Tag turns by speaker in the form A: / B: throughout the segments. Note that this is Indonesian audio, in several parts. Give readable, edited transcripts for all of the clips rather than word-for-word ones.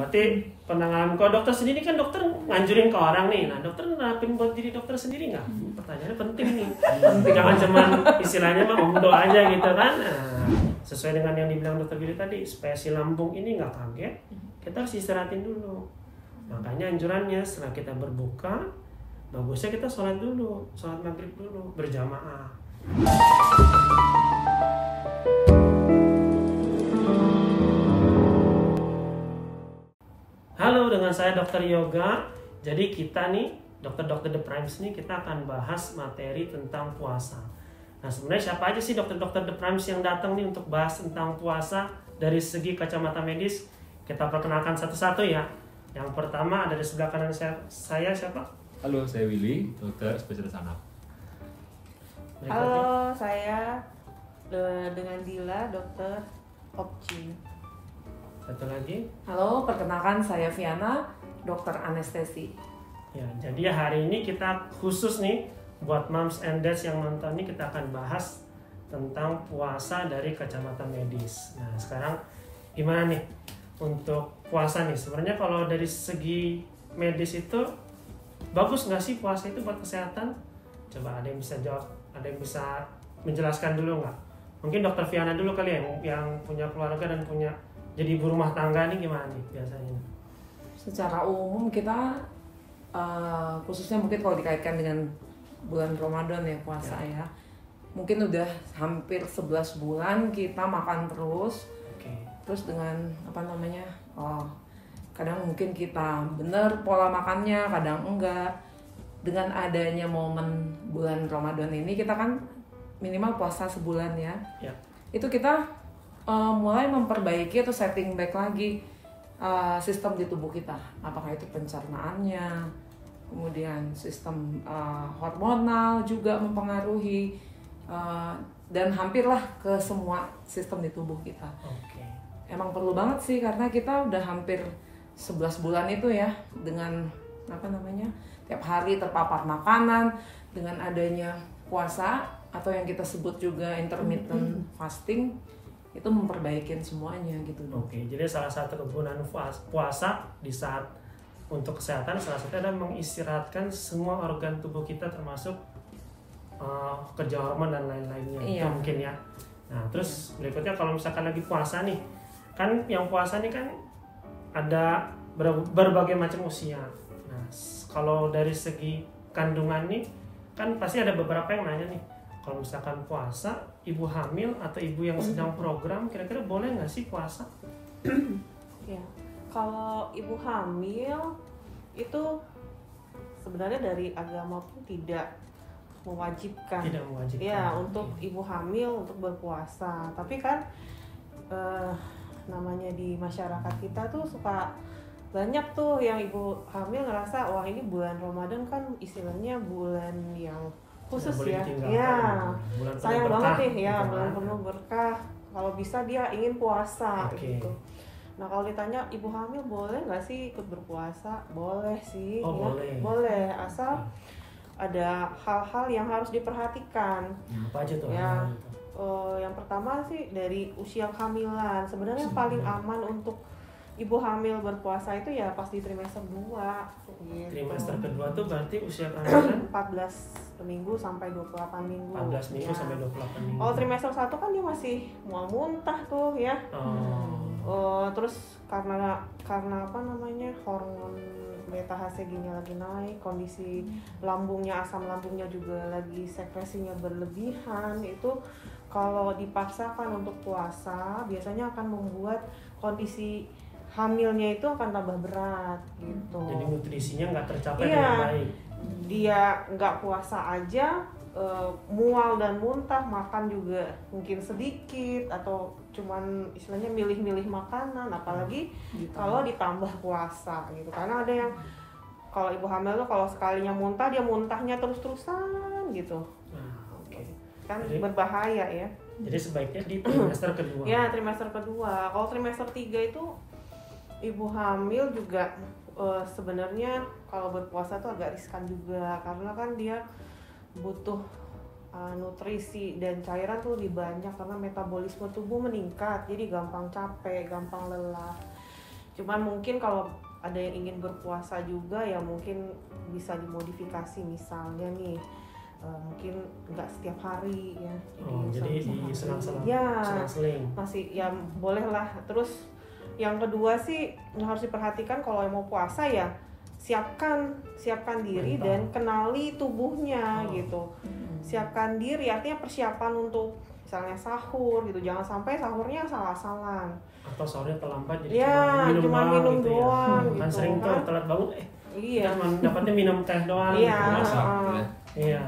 A: Berarti penanganan kalau dokter sendiri kan dokter nganjurin ke orang nih. Nah, dokter nerapin buat diri dokter sendiri nggak? Pertanyaannya penting nih. Jangan cuman istilahnya mah omdo aja gitu kan. Nah, sesuai dengan yang dibilang dokter Billy tadi, supaya si lambung ini nggak kaget, kita harus istirahatin dulu. Makanya anjurannya setelah kita berbuka, bagusnya kita sholat dulu, sholat maghrib dulu berjamaah. Halo, dengan saya Dr. Yoga. Jadi kita nih, dokter-dokter The Primes nih, kita akan bahas materi tentang puasa. Nah, sebenarnya siapa aja sih dokter-dokter The Primes yang datang nih untuk bahas tentang puasa dari segi kacamata medis? Kita perkenalkan satu-satu ya. Yang pertama ada di sebelah kanan saya siapa?
B: Halo, saya Willy, dokter spesialis anak.
C: Halo, saya dengan Dila, dokter Opci.
A: Satu lagi.
D: Halo, perkenalkan saya Viana, dokter anestesi.
A: Ya, jadi hari ini kita khusus nih buat moms and dads yang nonton ini, kita akan bahas tentang puasa dari kacamata medis. Nah, sekarang gimana nih untuk puasa nih? Sebenarnya kalau dari segi medis itu bagus nggak sih puasa itu buat kesehatan? Coba ada yang bisa jawab, ada yang bisa menjelaskan dulu nggak? Mungkin dokter Viana dulu kali ya, yang punya keluarga dan punya jadi ibu rumah tangga nih, gimana nih biasanya?
D: Secara umum kita khususnya mungkin kalau dikaitkan dengan bulan Ramadan ya puasa ya. Mungkin udah hampir 11 bulan kita makan terus. Terus dengan kadang mungkin kita bener pola makannya, kadang enggak. Dengan adanya momen bulan Ramadan ini kita kan minimal puasa sebulan ya. Itu kita mulai memperbaiki atau setting back lagi sistem di tubuh kita, apakah itu pencernaannya, kemudian sistem hormonal juga mempengaruhi, dan hampirlah ke semua sistem di tubuh kita. Emang perlu banget sih karena kita udah hampir 11 bulan itu ya dengan tiap hari terpapar makanan, dengan adanya puasa atau yang kita sebut juga intermittent fasting, itu memperbaikin semuanya gitu.
A: Jadi salah satu kegunaan puasa di saat untuk kesehatan salah satunya adalah mengistirahatkan semua organ tubuh kita termasuk kerja hormon dan lain-lainnya. Itu mungkin ya. Nah, terus berikutnya kalau misalkan lagi puasa nih, kan yang puasa nih kan ada berbagai macam usia. Nah, kalau dari segi kandungan nih kan pasti ada beberapa yang nanya nih, kalau misalkan puasa, ibu hamil atau ibu yang sedang program, kira-kira boleh nggak sih puasa?
C: Ya, kalau ibu hamil itu sebenarnya dari agama pun tidak mewajibkan.
A: Tidak mewajibkan.
C: Ya, untuk ibu hamil untuk berpuasa. Tapi kan namanya di masyarakat kita tuh suka banyak tuh yang ibu hamil ngerasa wah ini bulan Ramadan kan istilahnya bulan yang khusus ya, sayang banget nih ya, bulan penuh berkah. Kalau bisa dia ingin puasa gitu. Nah kalau ditanya ibu hamil boleh nggak sih ikut berpuasa? Boleh sih, boleh asal ada hal-hal yang harus diperhatikan.
A: Apa aja tuh?
C: Ya, yang pertama sih dari usia kehamilan. Sebenarnya yang paling aman untuk ibu hamil berpuasa itu ya pas di trimester 2 gitu.
A: Trimester kedua tuh berarti usia kehamilan
C: 14 minggu sampai 28 minggu.
A: 14 minggu sampai 28 minggu.
C: Kalau trimester 1 kan dia masih mual muntah tuh ya. Terus karena hormon beta HCG-nya lagi naik, kondisi lambungnya, asam lambungnya juga lagi sekresinya berlebihan, itu kalau dipaksakan untuk puasa biasanya akan membuat kondisi hamilnya itu akan tambah berat gitu.
A: Jadi nutrisinya nggak tercapai dengan baik.
C: Dia nggak puasa aja, mual dan muntah, makan juga mungkin sedikit atau cuman istilahnya milih-milih makanan, apalagi kalau ditambah puasa gitu. Karena ada yang kalau ibu hamil tuh kalau sekalinya muntah dia muntahnya terus-terusan gitu. Kan jadi, berbahaya ya.
A: Jadi sebaiknya di trimester kedua.
C: Ya, trimester kedua. Kalau trimester 3 itu ibu hamil juga sebenarnya kalau berpuasa tuh agak riskan juga karena kan dia butuh nutrisi dan cairan tuh lebih banyak karena metabolisme tubuh meningkat, jadi gampang capek, gampang lelah. Cuman mungkin kalau ada yang ingin berpuasa juga ya mungkin bisa dimodifikasi, misalnya nih mungkin nggak setiap hari ya,
A: jadi selang-selang
C: ya
A: selang-seling
C: masih ya boleh lah. Terus yang kedua sih yang harus diperhatikan kalau mau puasa ya siapkan diri dan kenali tubuhnya gitu. Siapkan diri artinya persiapan untuk misalnya sahur gitu, jangan sampai sahurnya salah-salah
A: atau sahurnya terlambat jadi
C: cuma minum
A: gitu
C: doang
A: ya. Kan
C: gitu,
A: sering tuh telat bangun cuma dapatnya minum teh doang
C: iya.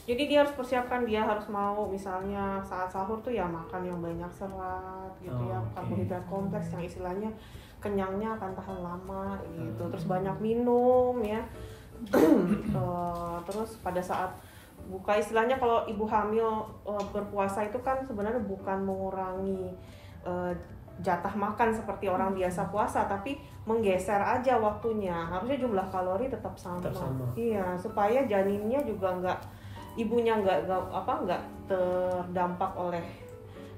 C: Jadi dia harus persiapkan, dia harus mau misalnya saat sahur tuh ya makan yang banyak serat gitu ya, karbohidrat kompleks yang istilahnya kenyangnya akan tahan lama gitu. Terus banyak minum ya. Terus pada saat buka, istilahnya kalau ibu hamil berpuasa itu kan sebenarnya bukan mengurangi jatah makan seperti orang biasa puasa, tapi menggeser aja waktunya. Harusnya jumlah kalori tetap sama. Iya, supaya janinnya juga ibunya nggak terdampak oleh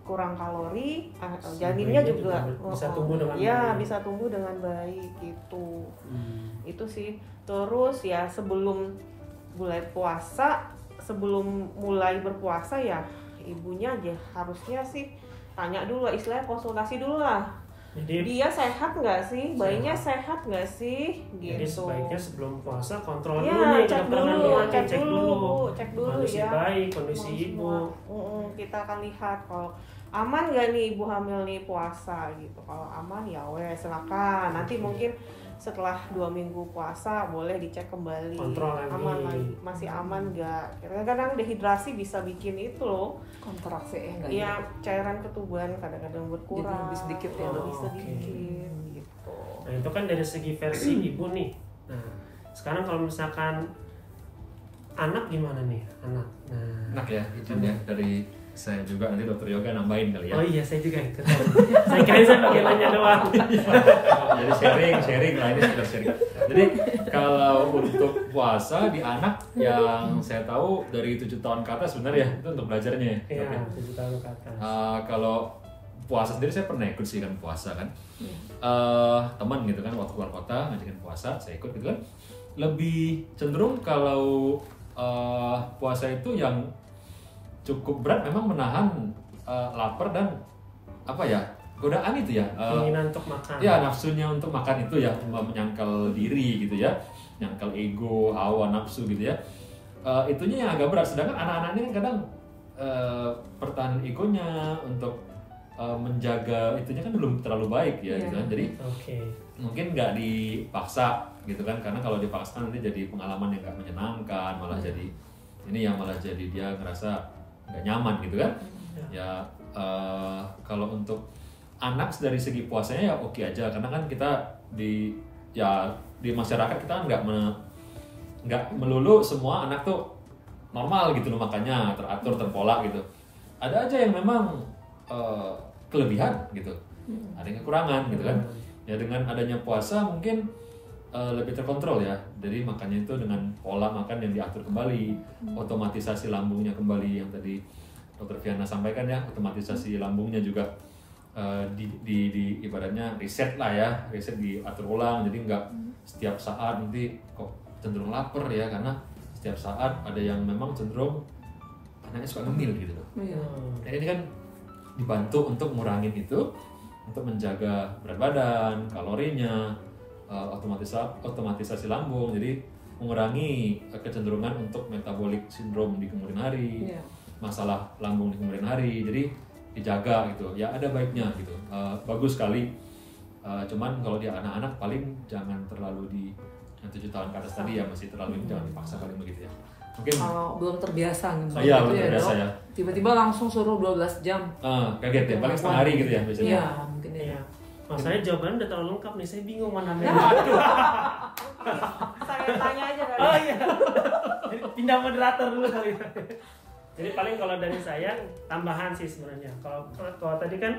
C: kurang kalori, janinnya juga
A: bisa tumbuh dengan
C: baik. Bisa tumbuh dengan baik gitu. Itu sih. Terus ya sebelum mulai berpuasa ya ibunya aja harusnya sih tanya dulu, istilahnya konsultasi dulu lah. Jadi dia sehat nggak sih, bayinya sehat nggak sih, gitu.
A: Jadi sebaiknya sebelum puasa kontrol dulu nih,
C: cek dulu
A: kondisi
C: ya,
A: bayi, kondisi ibu.
C: Kita akan lihat kalau aman nggak nih ibu hamil nih puasa gitu. Kalau aman ya silakan. Nanti mungkin setelah 2 minggu puasa boleh dicek kembali,
A: kontrol
C: aman lagi, masih aman nggak. Kadang-kadang dehidrasi bisa bikin itu loh,
D: kontraksi
C: ya cairan ketubuhan kadang-kadang berkurang,
D: lebih sedikit
C: gitu.
A: Nah itu kan dari segi versi ibu nih. Nah sekarang kalau misalkan anak gimana nih
B: anak ya itu ya dari saya juga, nanti dokter Yoga nambahin kali ya.
A: Oh iya, saya juga ikut. Saya kira saya pakai nanya doang.
B: Jadi sharing lah, ini sekedar sharing. Jadi kalau untuk puasa di anak yang saya tahu dari 7 tahun ke atas sebenarnya itu untuk belajarnya ya.
A: Iya, 7 tahun ke atas.
B: Kalau puasa sendiri saya pernah ikut sih kan puasa kan. Teman gitu kan waktu keluar kota ngajakin puasa, saya ikut gitu kan. Lebih cenderung kalau puasa itu yang cukup berat memang menahan lapar dan godaan itu ya,
A: keinginan untuk makan
B: ya, nafsunya untuk makan itu ya, menyangkal diri gitu ya, nyangkal ego, hawa nafsu gitu ya, itunya yang agak berat. Sedangkan anak-anak ini kan kadang pertahanan egonya untuk menjaga itunya kan belum terlalu baik ya gitu kan. Jadi mungkin nggak dipaksa gitu kan, karena kalau dipaksakan nanti jadi pengalaman yang nggak menyenangkan, malah jadi dia ngerasa nggak nyaman gitu kan. Ya kalau untuk anak dari segi puasanya ya oke aja, karena kan kita di masyarakat kita kan nggak melulu semua anak tuh normal gitu loh, makanya teratur terpola gitu. Ada aja yang memang kelebihan gitu, ada yang kekurangan gitu kan. Ya dengan adanya puasa mungkin lebih terkontrol ya, jadi makannya itu dengan pola makan yang diatur kembali, otomatisasi lambungnya kembali yang tadi Dr. Viana sampaikan ya, otomatisasi lambungnya juga di ibaratnya riset lah ya, riset diatur ulang, jadi nggak setiap saat nanti kok cenderung lapar ya, karena setiap saat ada yang memang cenderung anaknya suka ngemil gitu loh. Nah ini kan dibantu untuk ngurangin itu, untuk menjaga berat badan, kalorinya, otomatisasi lambung, jadi mengurangi kecenderungan untuk metabolic syndrome di kemudian hari, masalah lambung di kemudian hari, jadi dijaga gitu. Ya ada baiknya gitu, bagus sekali. Cuman kalau dia anak-anak paling jangan terlalu di 7 tahun ke atas tadi ya, masih terlalu jangan dipaksa paling begitu ya. Mungkin
D: kalau belum terbiasa gitu.
B: Iya, belum terbiasa ya.
D: Tiba-tiba langsung suruh 12 jam.
B: Kaget ya, paling setengah hari gitu ya biasanya.
D: Iya, mungkin ya.
A: Saya jawabannya udah terlalu lengkap nih, saya bingung mana yang
C: Saya tanya aja kali.
A: Oh iya. Pindah moderator dulu kali. Jadi paling kalau dari saya tambahan sih sebenarnya. Kalau tadi kan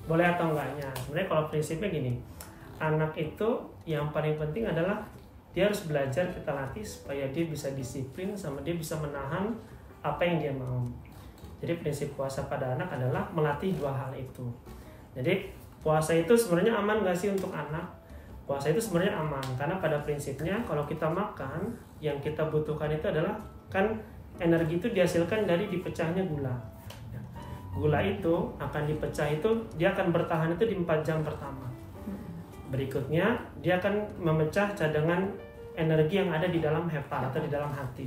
A: boleh atau enggaknya. Sebenarnya kalau prinsipnya gini, anak itu yang paling penting adalah dia harus belajar, kita latih supaya dia bisa disiplin sama dia bisa menahan apa yang dia mau. Jadi prinsip puasa pada anak adalah melatih 2 hal itu. Jadi puasa itu sebenarnya aman nggak sih untuk anak? Puasa itu sebenarnya aman karena pada prinsipnya kalau kita makan yang kita butuhkan itu adalah kan energi itu dihasilkan dari dipecahnya gula. Gula itu akan dipecah itu dia akan bertahan itu di 4 jam pertama. Berikutnya dia akan memecah cadangan energi yang ada di dalam hepa atau di dalam hati.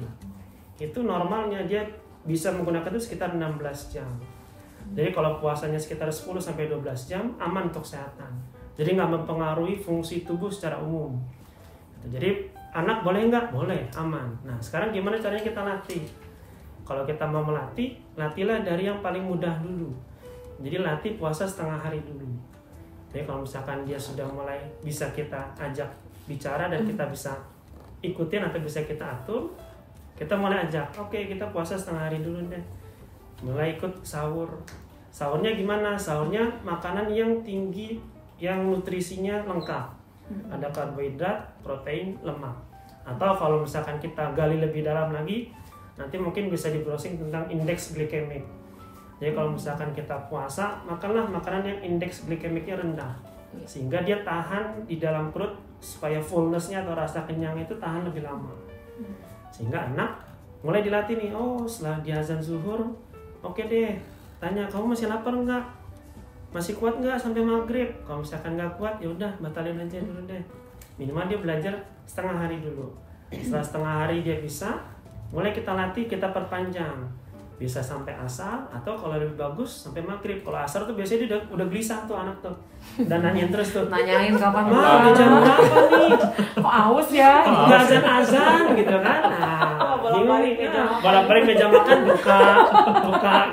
A: Itu normalnya dia bisa menggunakan itu sekitar 16 jam. Jadi kalau puasanya sekitar 10-12 jam aman untuk kesehatan. Jadi nggak mempengaruhi fungsi tubuh secara umum. Jadi anak boleh nggak? Boleh, aman. Nah sekarang gimana caranya kita latih? Kalau kita mau melatih, latihlah dari yang paling mudah dulu. Jadi latih puasa setengah hari dulu. Jadi kalau misalkan dia sudah mulai bisa kita ajak bicara dan kita bisa ikutin atau bisa kita atur, kita mulai ajak, oke kita puasa setengah hari dulu deh. Mulai ikut sahur. Sahurnya gimana? Sahurnya makanan yang tinggi, yang nutrisinya lengkap. Ada karbohidrat, protein, lemak. Atau kalau misalkan kita gali lebih dalam lagi, nanti mungkin bisa di browsing tentang indeks glikemik. Jadi kalau misalkan kita puasa, makanlah makanan yang indeks glikemiknya rendah. Sehingga dia tahan di dalam perut supaya fullness-nya atau rasa kenyang itu tahan lebih lama. Sehingga anak mulai dilatih nih, oh setelah di azan zuhur, oke deh, tanya kamu masih lapar nggak? Masih kuat nggak sampai maghrib? Kalau misalkan nggak kuat, ya udah batalin aja dulu deh. Minimal dia belajar setengah hari dulu. Setelah setengah hari dia bisa, mulai kita latih, kita perpanjang. Bisa sampai asar atau kalau lebih bagus sampai maghrib. Kalau asar tuh biasanya dia udah gelisah tuh anak tuh dan nanyain terus tuh.
D: Nanyain kapan
A: udah jam berapa nih?
D: Kok aus ya?
A: Udah azan gitu kan? Nah, bingung nih. Balik meja makan buka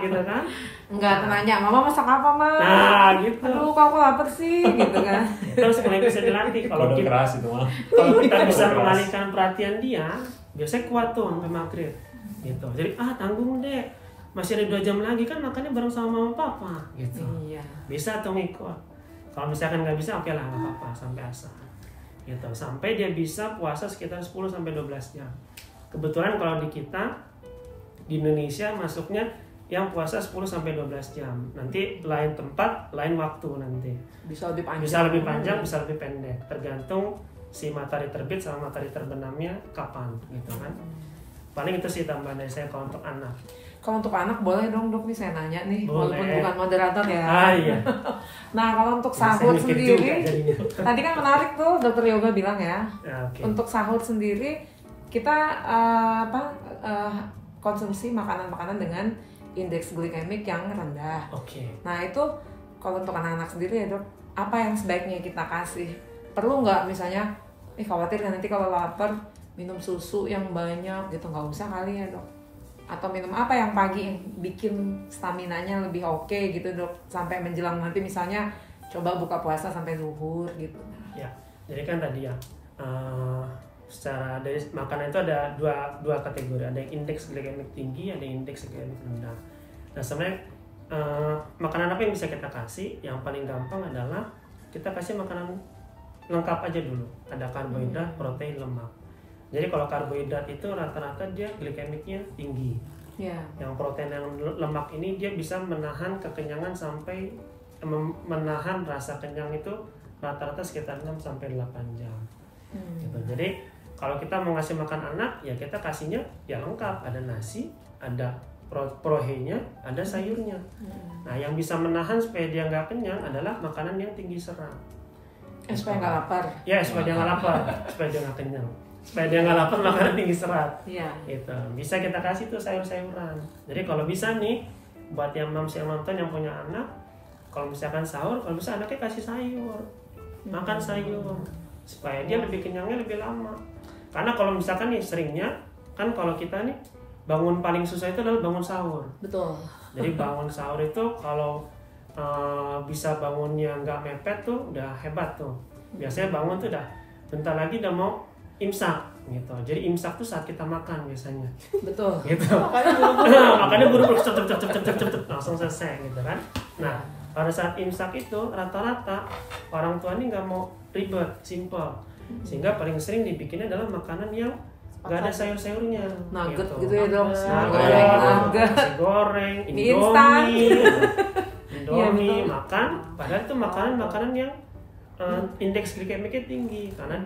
A: gitu kan?
D: Enggak, nanya, mama masak apa, Ma?
A: Nah, gitu.
D: Aduh, kok aku lapar sih, gitu kan.
A: Terus mulai bisa dilatih. Kalau
B: keras itu mah.
A: Kalau kita bisa mengalihkan perhatian dia, biasanya kuat tuh sampai maghrib. Gitu. Jadi tanggung deh. Masih ada 2 jam lagi kan makannya bareng sama mama papa gitu.
D: Iya.
A: Bisa tuh ngikut. Kalau misalkan nggak bisa, oke lah nggak apa-apa sampai asar. Gitu. Sampai dia bisa puasa sekitar 10-12 jam. Kebetulan kalau di kita di Indonesia masuknya yang puasa 10-12 jam. Nanti lain tempat, lain waktu nanti.
D: Bisa lebih panjang.
A: Bisa lebih panjang, bisa lebih pendek. Tergantung si matahari terbit sama matahari terbenamnya kapan gitu kan. Paling itu sih tambahan dari saya kalau untuk anak.
D: Kalau untuk anak boleh dong dok nih saya nanya nih,
A: boleh.
D: walaupun bukan moderator ya.
A: Iya.
D: Nah kalau untuk sahur sendiri, tadi kan menarik tuh dokter Yoga bilang ya. Okay. Untuk sahur sendiri kita konsumsi makanan-makanan dengan indeks glikemik yang rendah.
A: Okay.
D: Nah itu kalau untuk anak-anak sendiri ya dok, apa yang sebaiknya kita kasih? Perlu nggak misalnya, khawatir kan nanti kalau lapar minum susu yang banyak gitu, nggak usah kali ya dok? Atau minum apa yang pagi yang bikin staminanya lebih oke gitu dok, sampai menjelang nanti misalnya coba buka puasa sampai zuhur gitu.
A: Ya, jadi kan tadi ya secara dari makanan itu ada dua kategori, ada yang indeks glikemik tinggi, ada yang indeks glikemik rendah. Nah sebenarnya makanan apa yang bisa kita kasih? Yang paling gampang adalah kita kasih makanan lengkap aja dulu, ada karbohidrat, protein, lemak. Jadi kalau karbohidrat itu rata-rata dia glikemiknya tinggi.
D: Yeah. Yang
A: protein dan lemak ini dia bisa menahan kekenyangan sampai menahan rasa kenyang itu rata-rata sekitar 6-8 jam. Gitu. Jadi kalau kita mau ngasih makan anak, ya kita kasihnya ya lengkap, ada nasi, ada proteinnya, ada sayurnya. Nah yang bisa menahan supaya dia nggak kenyang adalah makanan yang tinggi serat.
D: Supaya nggak lapar.
A: Ya supaya dia nggak lapar, supaya dia nggak kenyang. Supaya dia nggak lapar makanan tinggi serat.
D: Iya.
A: Gitu. Bisa kita kasih tuh sayur-sayuran. Jadi kalau bisa nih buat yang moms yang nonton yang punya anak, kalau misalkan sahur, kalau bisa anaknya kasih sayur, makan sayur, supaya dia lebih kenyangnya lebih lama. Karena kalau misalkan nih seringnya kan kalau kita nih bangun paling susah itu adalah bangun sahur.
D: Betul.
A: Jadi bangun sahur itu kalau bisa bangunnya nggak mepet tuh udah hebat tuh. Biasanya bangun tuh udah bentar lagi udah mau imsak gitu. Jadi imsak tuh saat kita makan biasanya.
D: Betul.
A: Gitu. Makanya buru-buru cepet langsung selesai gitu kan. Nah pada saat imsak itu rata-rata orang tua ini nggak mau ribet, simple. Sehingga paling sering dibikinnya adalah makanan yang nggak ada sayur-sayurnya.
D: Nugget gitu ya dok.
A: Nasi goreng, Indomie. Indomie, makan, padahal itu makanan yang indeks glikemiknya tinggi karena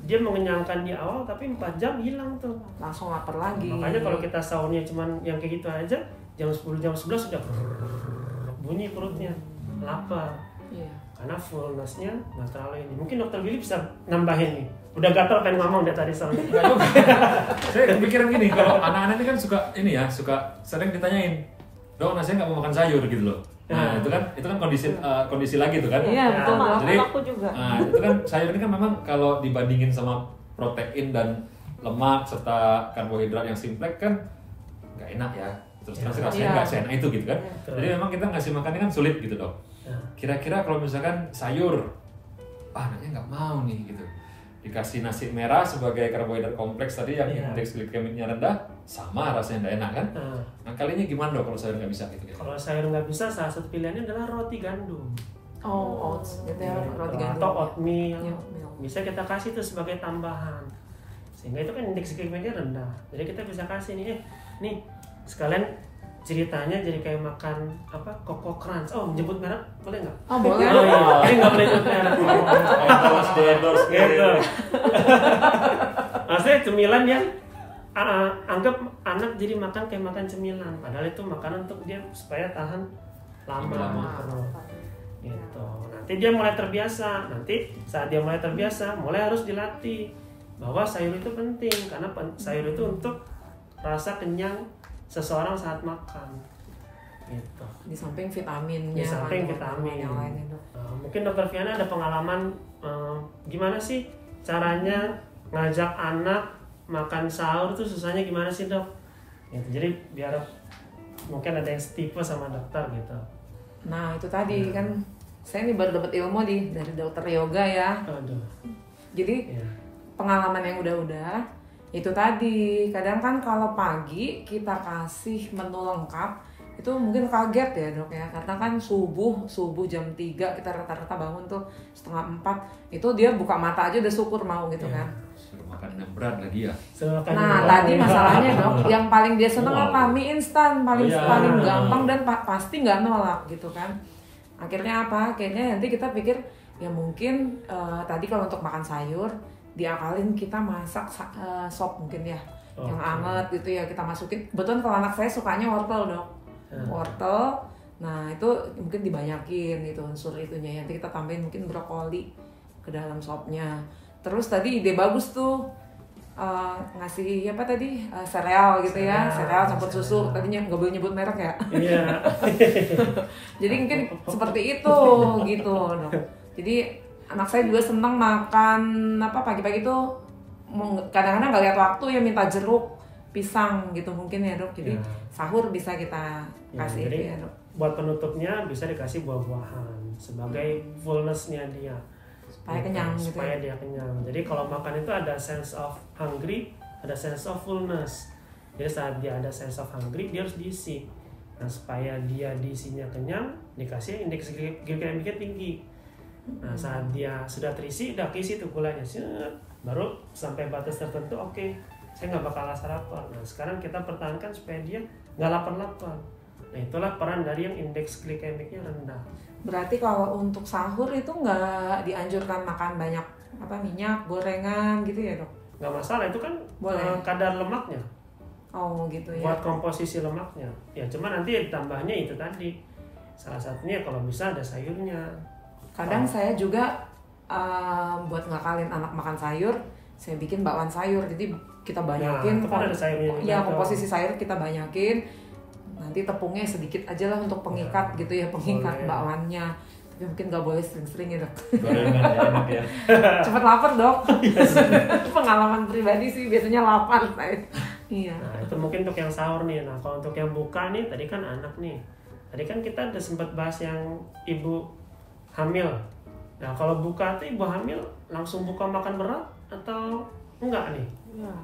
A: dia mengenyangkan di awal tapi 4 jam hilang tuh.
D: Langsung lapar lagi.
A: Makanya kalau kita sahurnya cuman yang kayak gitu aja, jam 10 jam 11 sudah bunyi perutnya, lapar.
D: Iya.
A: Karena fullness-nya nggak terlalu ini. Mungkin Dokter Willy bisa nambahin nih. Udah gatel pengen ngomong dari tadi soalnya.
B: Saya kepikiran gini, kalau anak-anak ini kan suka sering ditanyain, "Dok, saya nggak mau makan sayur," gitu loh. Nah, itu kan kondisi lagi tuh kan.
D: Iya, betul.
B: Jadi,
C: aku juga.
B: nah, itu kan sayur ini kan memang kalau dibandingin sama protein dan lemak serta karbohidrat yang simplek kan nggak enak ya. Terus rasanya nggak seenak itu gitu kan. Jadi memang kita ngasih makannya kan sulit gitu, Dok. Kira-kira kalau misalkan sayur, anaknya nggak mau nih gitu. Dikasih nasi merah sebagai karbohidrat kompleks tadi yang indeks glikemiknya rendah, sama rasanya nggak enak kan? Nah kalinya gimana Dok kalau sayur nggak bisa gitu?
A: Kalau sayur nggak bisa, salah satu pilihannya adalah roti gandum.
D: Oh, oats gitu ya, roti gandum.
A: Atau oatmeal. Bisa kita kasih itu sebagai tambahan. Sehingga itu kan indeks glikemiknya rendah. Jadi kita bisa kasih nih sekalian ceritanya jadi kayak makan Koko Crunch. Oh, menyebut merek boleh nggak?
D: Oh, boleh.
A: Oh, iya. Ini nggak boleh nyebut merek.
B: Endorse
A: Gitu. Maksudnya cemilan yang anggap anak jadi makan kayak makan cemilan. Padahal itu makanan untuk dia supaya tahan lama. Gitu. Nanti dia mulai terbiasa. Nanti saat dia mulai terbiasa, mulai harus dilatih bahwa sayur itu penting karena sayur itu untuk rasa kenyang seseorang saat makan gitu.
D: Di samping vitaminnya,
A: di samping vitamin
D: yang lainnya.
A: Mungkin Dokter Viana ada pengalaman gimana sih caranya ngajak anak makan sahur tuh susahnya gimana sih Dok? Gitu. Jadi biar mungkin ada yang setipe sama dokter gitu.
D: Nah itu tadi kan saya ini baru dapat ilmu dari dokter yoga ya.
A: Aduh.
D: Jadi pengalaman yang udah itu tadi, kadang kan kalau pagi kita kasih menu lengkap itu mungkin kaget ya Dok ya, karena kan subuh jam 3 kita rata-rata bangun tuh 3:30, itu dia buka mata aja udah syukur mau gitu kan.
B: Suruh makan yang berat lagi ya.
D: Nah tadi masalahnya Dok, yang paling dia seneng apa? Mie instan, paling gampang dan pasti nggak nolak gitu kan. Akhirnya apa? Akhirnya nanti kita pikir ya mungkin tadi kalau untuk makan sayur diakalin kita masak sop mungkin ya, yang anget gitu ya kita masukin. Betul kalau anak saya sukanya wortel Dok, wortel. Nah itu mungkin dibanyakin gitu unsur itunya. Nanti kita tambahin mungkin brokoli ke dalam sopnya. Terus tadi ide bagus tuh ngasih apa tadi sereal gitu ya, sereal campur susu. Tadinya nggak boleh nyebut merek ya.
A: Iya.
D: Jadi mungkin seperti itu gitu Dok. Jadi anak saya juga senang makan pagi-pagi tuh kadang-kadang nggak lihat waktu ya minta jeruk pisang gitu mungkin ya Dok. Jadi sahur bisa kita kasih
A: jadi,
D: ya Dok.
A: Buat penutupnya bisa dikasih buah-buahan sebagai fullness-nya dia
D: supaya kenyang gitu.
A: Supaya dia kenyang. Jadi kalau makan itu ada sense of hungry, ada sense of fullness. Jadi saat dia ada sense of hungry dia harus diisi. Nah supaya dia diisinya kenyang, dikasih indeks glikemiknya tinggi. Nah saat dia sudah terisi, udah keisi tuh gulanya, baru sampai batas tertentu, oke, saya nggak bakal rasa lapar. Nah sekarang kita pertahankan supaya dia nggak lapar-lapar. Nah itulah peran dari yang indeks glikemiknya rendah.
D: Berarti kalau untuk sahur itu nggak dianjurkan makan banyak minyak, gorengan gitu ya Dok?
A: Nggak masalah, itu kan kadar lemaknya.
D: Oh gitu ya.
A: Buat komposisi lemaknya. Ya cuma nanti tambahnya itu tadi. Salah satunya kalau bisa ada sayurnya.
D: Kadang saya juga buat ngakalin anak makan sayur, saya bikin bakwan sayur. Jadi kita banyakin,
A: ada sayurnya
D: komposisi sayur kita banyakin. Nanti tepungnya sedikit aja lah untuk pengikat gitu ya, pengikat bakwannya. Tapi mungkin nggak boleh sering-sering ya Dok.
B: Gorengan ya enak ya.
D: Cepet lapar Dok. Pengalaman pribadi sih biasanya lapar saya. Iya.
A: Nah itu mungkin untuk yang sahur nih. Nah kalau untuk yang buka nih, tadi kan anak nih. Tadi kan kita udah sempat bahas yang ibu hamil. Nah kalau buka tuh ibu hamil langsung buka makan berat atau enggak nih?
C: Ya,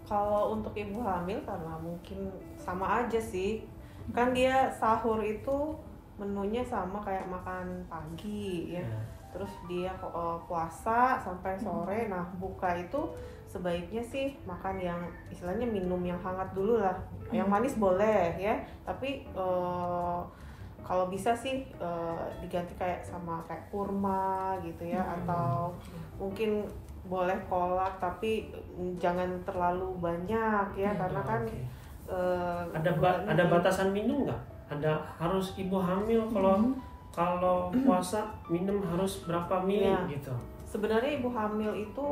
C: kalau untuk ibu hamil karena mungkin sama aja sih. Kan dia sahur itu menunya sama kayak makan pagi ya. Terus dia puasa sampai sore. Nah buka itu sebaiknya sih makan yang istilahnya minum yang hangat dulu lah. Yang manis boleh ya, tapi kalau bisa sih diganti kayak sama kayak kurma gitu ya, atau mungkin boleh kolak tapi jangan terlalu banyak ya, karena kan
A: ada batasan minum nggak? Ada harus ibu hamil kalau puasa minum harus berapa mili gitu?
C: Sebenarnya ibu hamil itu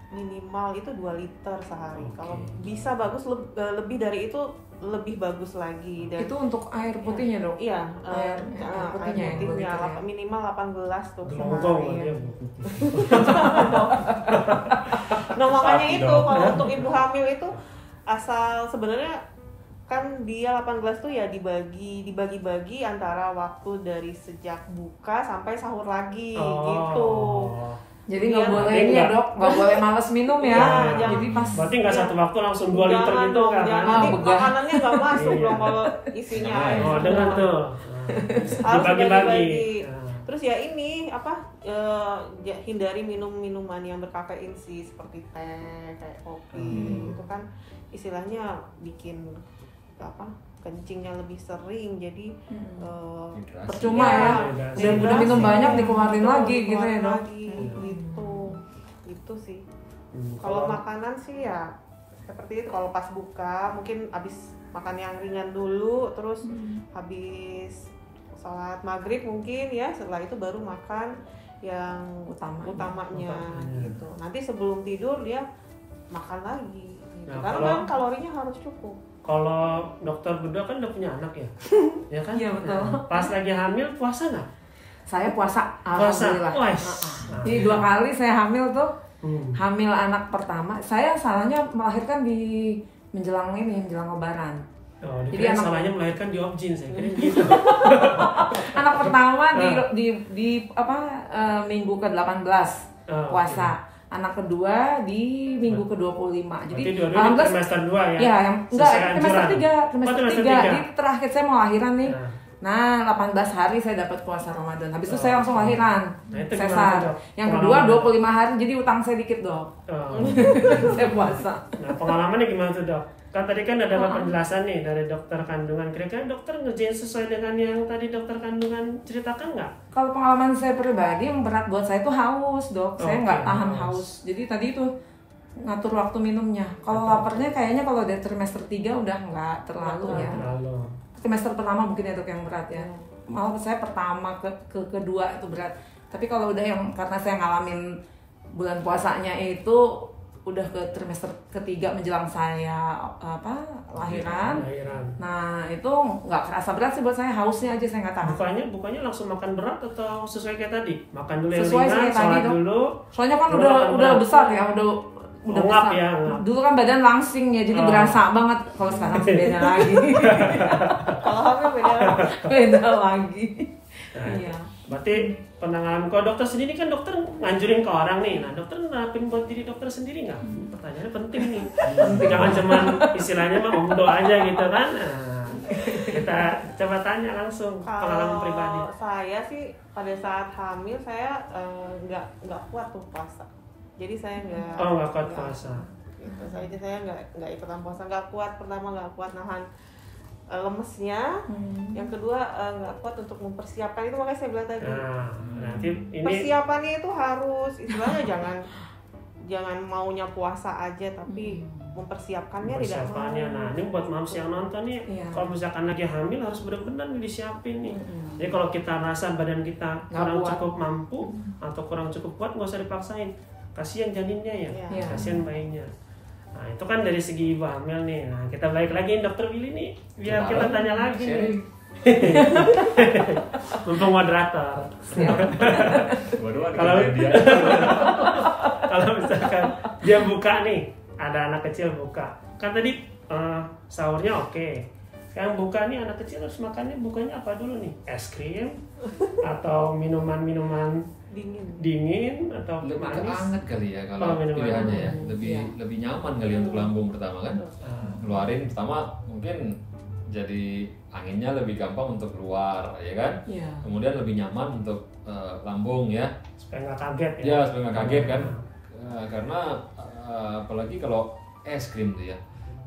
C: minimal itu 2 liter sehari. Kalau bisa bagus lebih dari itu lebih bagus lagi. Dan
D: itu untuk air putihnya dong?
C: Iya,
D: air putihnya
C: ya, minimal 18 tuh
A: sehari.
C: Nah makanya itu kalau untuk ibu hamil itu asal sebenarnya kan dia 18 tuh ya dibagi-bagi antara waktu dari sejak buka sampai sahur lagi gitu.
D: Jadi nggak boleh ini ya dok, nggak boleh males minum ya.
C: Jadi
D: pas.
A: Berarti nggak satu waktu langsung 2 liter gitu kan?
C: Nanti makanannya nggak masuk dong kalau isinya air.
A: Oh dengan tuh. Dibagi-bagi.
C: Terus ya ini hindari minuman yang berkafein sih, seperti teh, kayak kopi. Itu kan istilahnya bikin kencingnya lebih sering, jadi
D: percuma ya. Udah minum banyak dikeluarin lagi gitu ya dok.
C: Itu sih. Kalau makanan sih ya seperti itu. Kalau pas buka mungkin habis makan yang ringan dulu, terus habis sholat maghrib mungkin ya, setelah itu baru makan yang utamanya gitu. Nanti sebelum tidur dia makan lagi gitu. Karena kan kalorinya harus cukup.
A: Kalau dokter berdua kan udah punya anak ya, ya kan?
D: Iya betul.
A: Pas lagi hamil puasa nggak?
D: Saya puasa, alhamdulillah. Jadi 2 kali saya hamil tuh, hamil anak pertama. Saya salahnya melahirkan di menjelang Lebaran.
A: Jadi salahnya melahirkan di Objin, saya kira gitu.
D: Anak pertama di minggu ke-18 puasa. Anak kedua di minggu ke-25. Jadi
A: alhamdulillah trimester 2 ya.
D: Iya, yang enggak trimester 3. Jadi terakhir saya mau lahiran nih. Nah, 18 hari saya dapat puasa Ramadan. Habis itu saya langsung lahiran. Sesar. Yang kedua 25 hari, jadi utang saya dikit, Dok. Saya puasa.
A: Nah, pengalamannya gimana tuh, Dok? Kan tadi kan ada penjelasan nih dari dokter kandungan. Kira-kira dokter ngerjain sesuai dengan yang tadi dokter kandungan ceritakan nggak?
D: Kalau pengalaman saya pribadi yang berat buat saya itu haus, Dok. Saya nggak tahan haus. Jadi tadi itu ngatur waktu minumnya. Kalau laparnya kayaknya kalau dari trimester 3 udah nggak terlalu ya. Trimester pertama mungkin ya, Dok, yang berat ya. Malah saya pertama ke kedua itu berat. Tapi kalau udah yang karena saya ngalamin bulan puasanya itu udah ke trimester ketiga menjelang saya lahiran. Nah itu nggak kerasa berat sih buat saya, hausnya aja saya nggak tahan.
A: Bukannya langsung makan berat atau sesuai kayak tadi, makan dulu yang
D: sesuai
A: ringan, sholat dulu.
D: Soalnya kan udah besar ya, udah besar.
A: Ya,
D: dulu kan badan langsing ya, jadi berasa banget. Kalau sekarang beda lagi.
C: Kalau hamil
D: beda lagi. Iya.
A: Berarti penanganan kalau dokter sendiri kan dokter nganjurin ke orang nih. Nah dokter nerapin buat diri dokter sendiri nggak? Pertanyaannya penting nih. Jangan cuma istilahnya mah omdo aja gitu kan. Nah, kita coba tanya langsung pengalaman pribadi.
C: Saya sih pada saat hamil saya nggak kuat tuh puasa. Jadi saya nggak
A: kuat puasa.
C: Gitu saja, saya nggak ikutan puasa, nggak kuat. Pertama nggak kuat nahan lemesnya, yang kedua nggak kuat untuk mempersiapkan itu, makanya saya bilang tadi.
A: Nanti ini
C: persiapannya itu harus istilahnya jangan maunya puasa aja, tapi mempersiapkannya tidak mau.
A: Nah ini buat mams yang nonton nih, kalau misalkan lagi hamil harus benar-benar disiapin nih. Jadi kalau kita rasa badan kita kurang cukup mampu atau kurang cukup kuat, nggak usah dipaksain. Kasihan janinnya ya, kasihan bayinya. Nah itu kan dari segi ibu hamil nih. Nah kita balik lagi dokter Willy nih, biar kita tanya lagi nih. Mumpung moderator. Kalau misalkan dia buka nih, ada anak kecil buka. Kan tadi sahurnya oke. Yang buka nih anak kecil harus makannya bukanya apa dulu nih? Es krim atau minuman dingin atau
B: lebih
A: manis?
B: Hangat kali ya kalau pilihannya ya. Lebih nyaman kali untuk lambung pertama kan. Ngeluarin pertama mungkin jadi anginnya lebih gampang untuk keluar ya kan. Kemudian lebih nyaman untuk lambung ya.
A: Supaya nggak kaget ya.
B: Ya supaya nggak kaget kan. Karena apalagi kalau es krim tuh ya,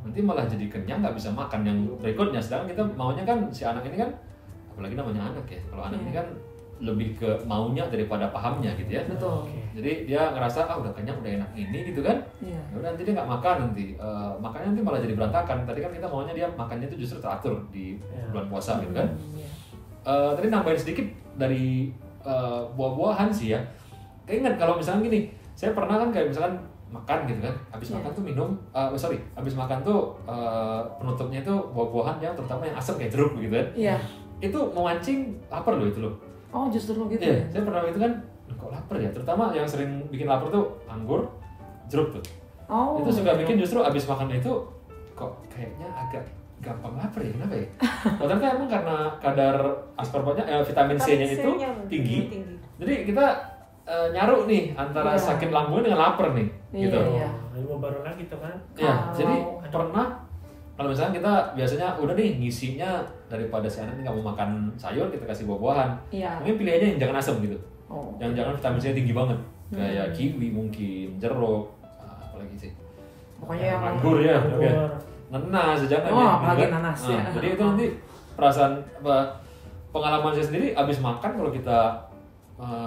B: nanti malah jadi kenyang nggak bisa makan yang berikutnya. Sedangkan kita maunya kan si anak ini kan apalagi namanya anak ya. Kalau anak ini kan lebih ke maunya daripada pahamnya gitu ya.
D: Betul.
B: Jadi dia ngerasa udah kenyang, udah enak ini gitu kan.
D: Iya.
B: Udah nanti dia nggak makan nanti. Makannya nanti malah jadi berantakan. Tadi kan kita maunya dia makannya itu justru teratur di bulan puasa gitu kan. Tadi nambahin sedikit dari buah-buahan sih ya. Keinget kalau misalnya gini, saya pernah kan kayak misalkan makan gitu kan, habis makan tuh minum, habis makan tuh penutupnya itu buah-buahan yang terutama yang asam kayak jeruk gitu kan.
D: Iya.
B: Itu memancing lapar loh itu loh.
D: Oh justru gitu
B: ya? Saya pernah itu kan, kok lapar ya, terutama yang sering bikin lapar tuh anggur, jeruk tuh.
D: Oh.
B: Itu suka bikin justru habis makan itu kok kayaknya agak gampang lapar ya, kenapa ya? Ternyata emang karena kadar ascorbanya, vitamin C-nya itu tinggi. Jadi kita nyaru nih antara sakit lambung dengan lapar nih, gitu.
A: Iya. Ilmu baru lagi tuh kan.
B: Ya, jadi pernah kalau misalnya kita biasanya udah nih ngisinya daripada si anak nggak mau makan sayur, kita kasih buah-buahan.
D: Iya.
B: Mungkin pilihannya yang jangan asam gitu.
D: Oh.
B: Yang jangan vitamin C tinggi banget, kayak kiwi mungkin, jeruk, apalagi sih.
D: Pokoknya yang
B: anggur ya, nanas jangan
D: ya.
B: Apalagi
D: nanas ya.
B: Jadi itu nanti perasaan pengalaman saya sendiri abis makan kalau kita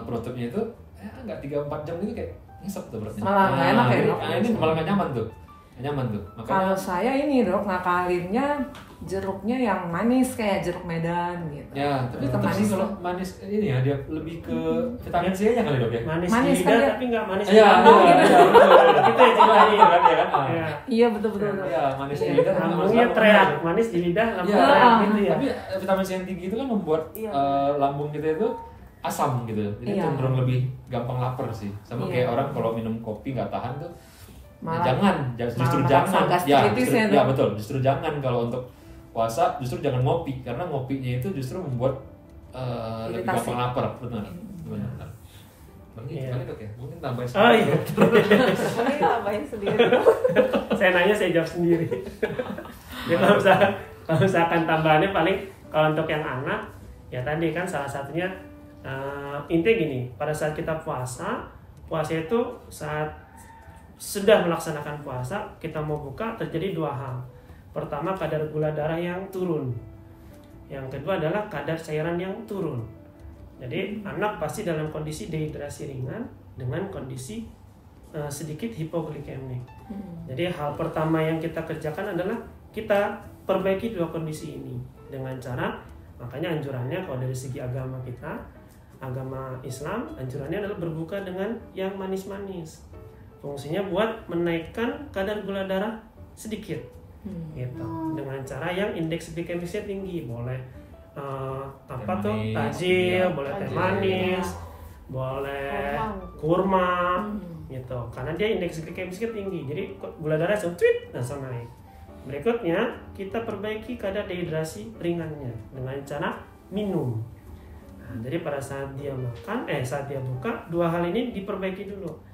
B: penutupnya itu nggak 3-4 jam gitu kayak ngisep tuh beratnya.
D: Malah nggak enak ya dok.
B: Ini malah nggak nyaman tuh. Makanya,
D: kalau saya ini dok ngakalinnya jeruknya yang manis kayak jeruk Medan gitu.
B: Ya, tapi manis kalau manis ini ya dia lebih ke vitamin C-nya kali dok ya.
A: Manis di lidah tapi nggak manis di
B: lambung.
A: Kita ceritanya
B: kan.
D: Iya betul.
B: Iya, manis di lidah.
A: Lambungnya teriak, manis di lidah, lambung teriak gitu ya.
B: Tapi vitamin C yang tinggi itu kan membuat lambung kita itu asam gitu. Jadi cenderung lebih gampang lapar sih. Sama kayak orang kalau minum kopi nggak tahan tuh. Justru jangan. Ya betul, justru jangan kalau untuk puasa justru jangan ngopi karena ngopinya itu justru membuat lebih gampang lapar, benar. Bang gimana dok ya? Mungkin tambahin sendiri.
A: Oh iya.
C: Mungkin tambahin sendiri.
A: Saya nanya saya jawab sendiri. Jadi kalau misalkan tambahannya paling kalau untuk yang anak ya tadi kan salah satunya intinya gini, pada saat kita puasa itu saat sudah melaksanakan puasa, kita mau buka terjadi dua hal. Pertama, kadar gula darah yang turun. Yang kedua adalah kadar cairan yang turun. Jadi anak pasti dalam kondisi dehidrasi ringan dengan kondisi sedikit hipoglikemik. Jadi hal pertama yang kita kerjakan adalah kita perbaiki dua kondisi ini dengan cara, makanya anjurannya kalau dari segi agama kita, agama Islam, anjurannya adalah berbuka dengan yang manis-manis. Fungsinya buat menaikkan kadar gula darah sedikit, gitu. Dengan cara yang indeks glikemisnya tinggi, boleh tajil, boleh teh manis, boleh kurma, gitu. Karena dia indeks glikemisnya tinggi, jadi gula darah langsung naik. Berikutnya kita perbaiki kadar dehidrasi ringannya dengan cara minum. Nah, jadi pada saat dia makan, saat dia buka, dua hal ini diperbaiki dulu.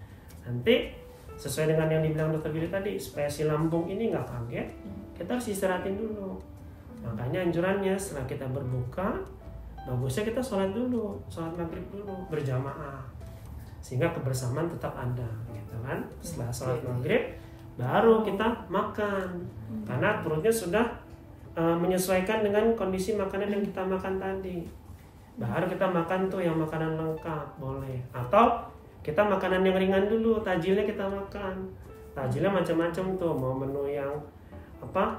A: Nanti sesuai dengan yang dibilang Dr. Billy tadi, supaya si lambung ini nggak kaget, kita harus istirahatin dulu. Makanya anjurannya setelah kita berbuka, bagusnya kita sholat dulu, sholat maghrib dulu berjamaah, sehingga kebersamaan tetap ada, gitu kan? Setelah sholat maghrib, baru kita makan, karena perutnya sudah menyesuaikan dengan kondisi makanan yang kita makan tadi. Baru kita makan tuh yang makanan lengkap, boleh. Atau kita makanan yang ringan dulu, tajilnya kita makan. Tajilnya macam-macam tuh, mau menu yang apa?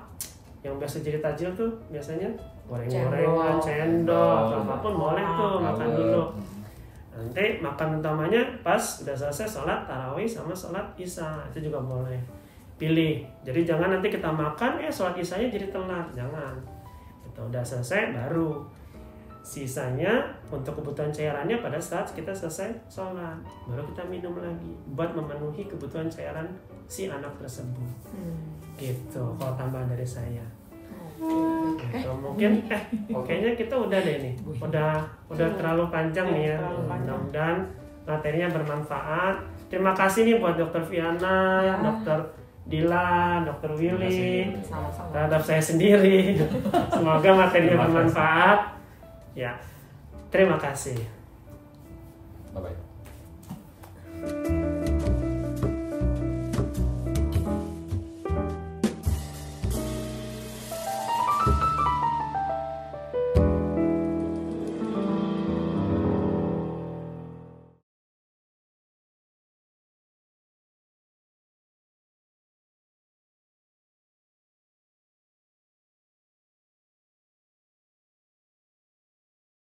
A: Yang biasa jadi tajil tuh biasanya goreng-gorengan, cendol, apapun boleh tuh makan dulu. Nanti makan utamanya pas udah selesai sholat tarawih sama sholat isya, itu juga boleh. Pilih. Jadi jangan nanti kita makan, sholat isyanya jadi telat, jangan. Itu udah selesai baru. Sisanya untuk kebutuhan cairannya pada saat kita selesai sholat, baru kita minum lagi buat memenuhi kebutuhan cairan si anak tersebut. Gitu kalau tambahan dari saya. Gitu. Mungkin kayaknya kita udah deh nih, udah terlalu panjang nih ya. Mudah-mudahan materinya bermanfaat. Terima kasih nih buat Dr. Viana, Dr. Dila, Dr. Willy, terhadap saya sendiri. Semoga materinya bermanfaat. Ya, terima kasih.
B: Bye-bye.